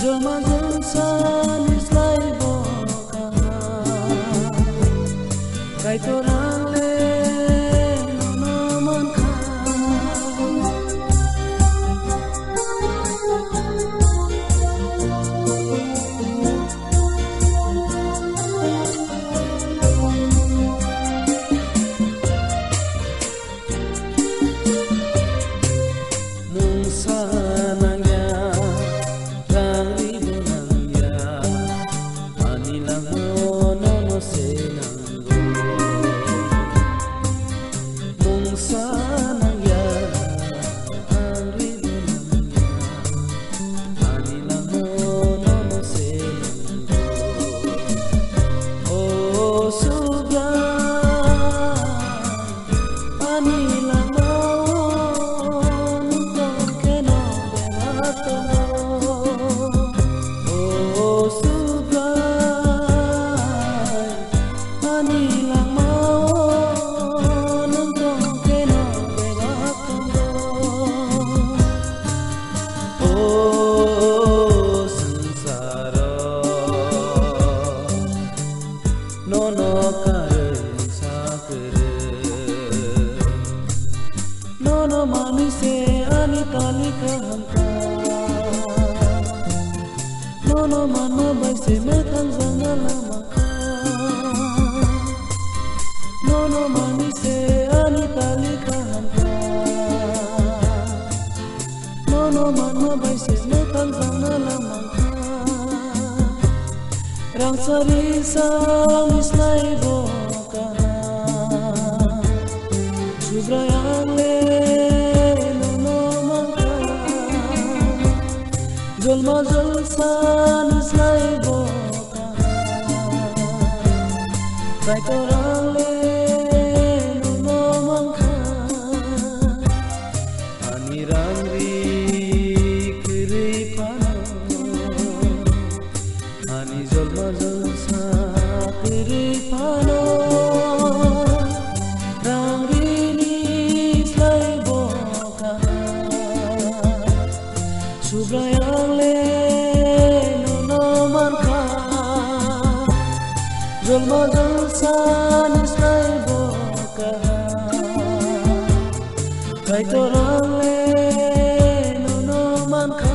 Jelma jelsan islay bokaha kai torang le nono manka Nono kareng sakere Nono manise ani tali kahamka Nono mano baise metang zanga lamaka Nono manise ani tali kahamka Nono mano baise metang zanga lamaka Rang sari sang islay bokaha Subrayang le nono mangka Jolma jolsan islay bokaha Kai torang le nono mangka Ani rangri kiri pano Ani jolma jolsa kiri pano Rangrini islay bokaha Subrayang le nono manka Jolma jolsa islay bokaha Kai torang le nono manka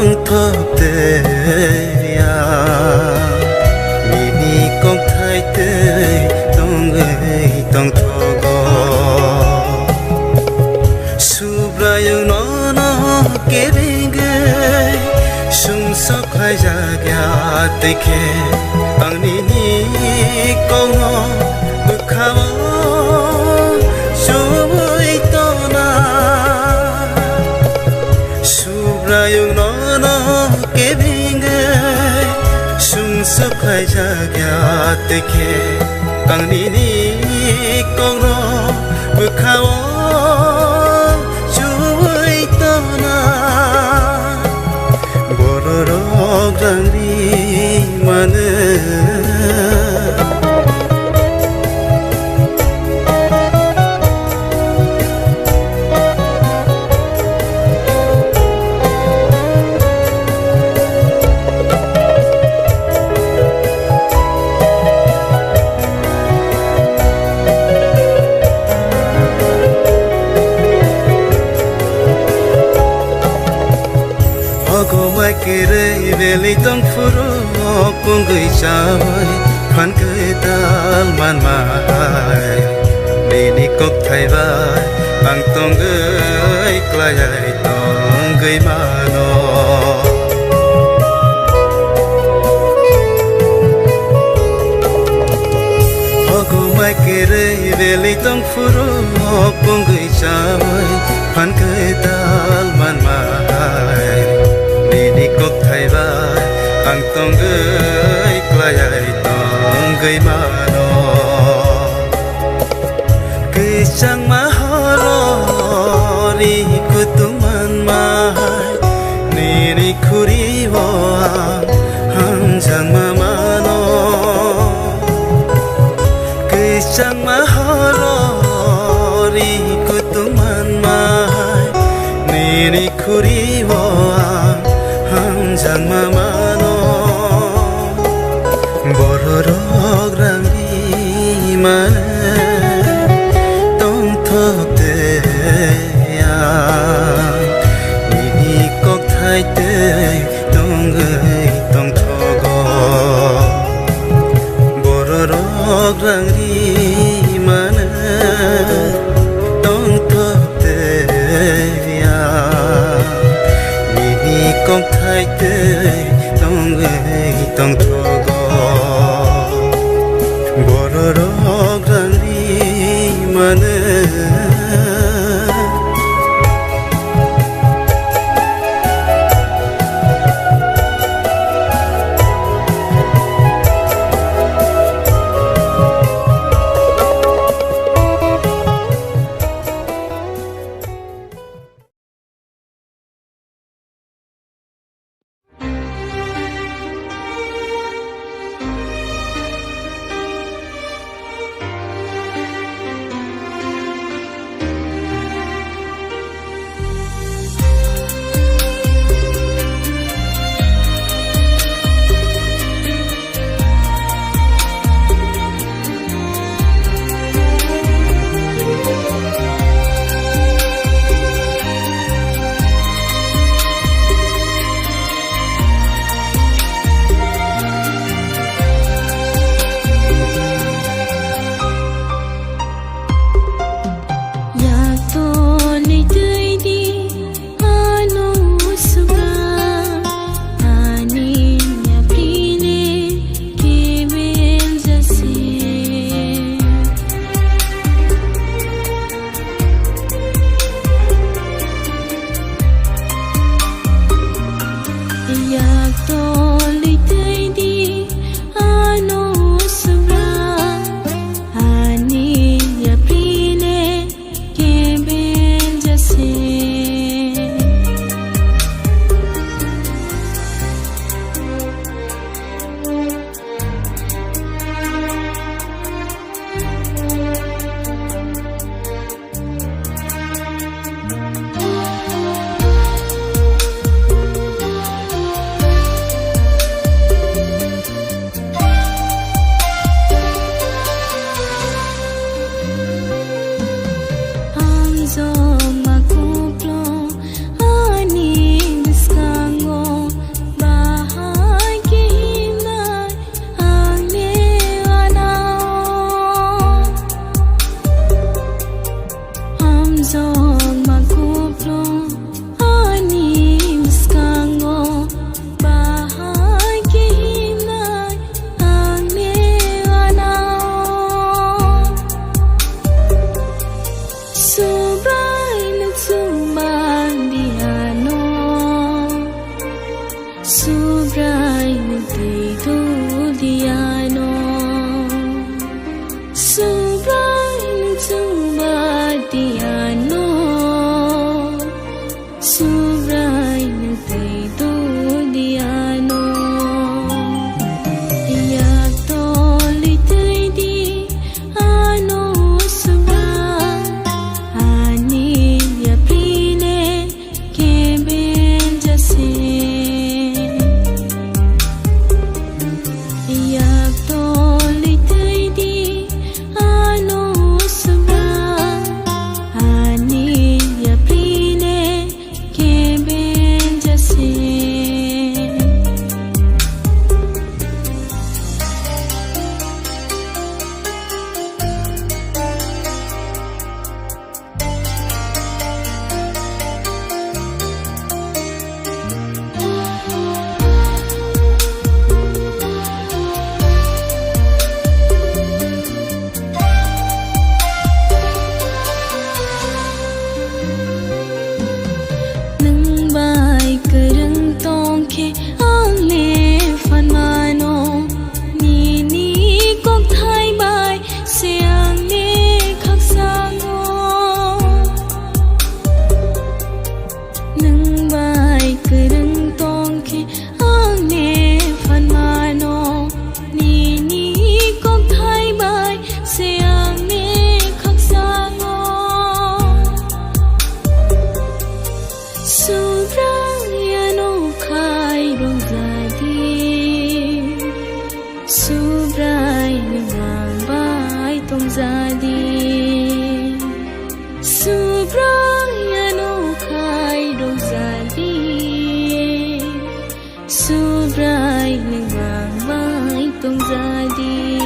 tông thọ tê ya mini công thay tê tông ơi tông thọ go subra yung nó kế bên gai sung sóc hai gia gà tê kê ang nini công nó bực khao suy to na subra yung nó kế bên gai sung sóc hai gia gà tê kê ang nini công nó bực khao suy to na borok rangri mana kere veli tong furo kung gui chawai phan kai tal man mai ni kok thai vai ang tong gui klai tong gui mano ogo mai kere veli tong furo kung gui chawai phan kai tal man mai ni kok thai vai ang tong gơi klai tong gơi mano cứ chẳng má holo ri kutuman mai ni khuri ho hang chẳng ma mano cứ chẳng má holo ri kutuman mai ni khuri ho Jang mamano borok rangri mana tong thok te ya ni kok thai te tong gai tong thogo borok rangri mana tong thok te ya ni kok thai te tong gai tong thogo borok rangri mana Subrai nante tu diano Subrai ntumba diano Subrai nante tu diano Yak to litay di ano subrai Ani ya prine keben jase Subrai nang bai tong jadi Subrai ano khai dong jadi Subrai nang bai tong jadi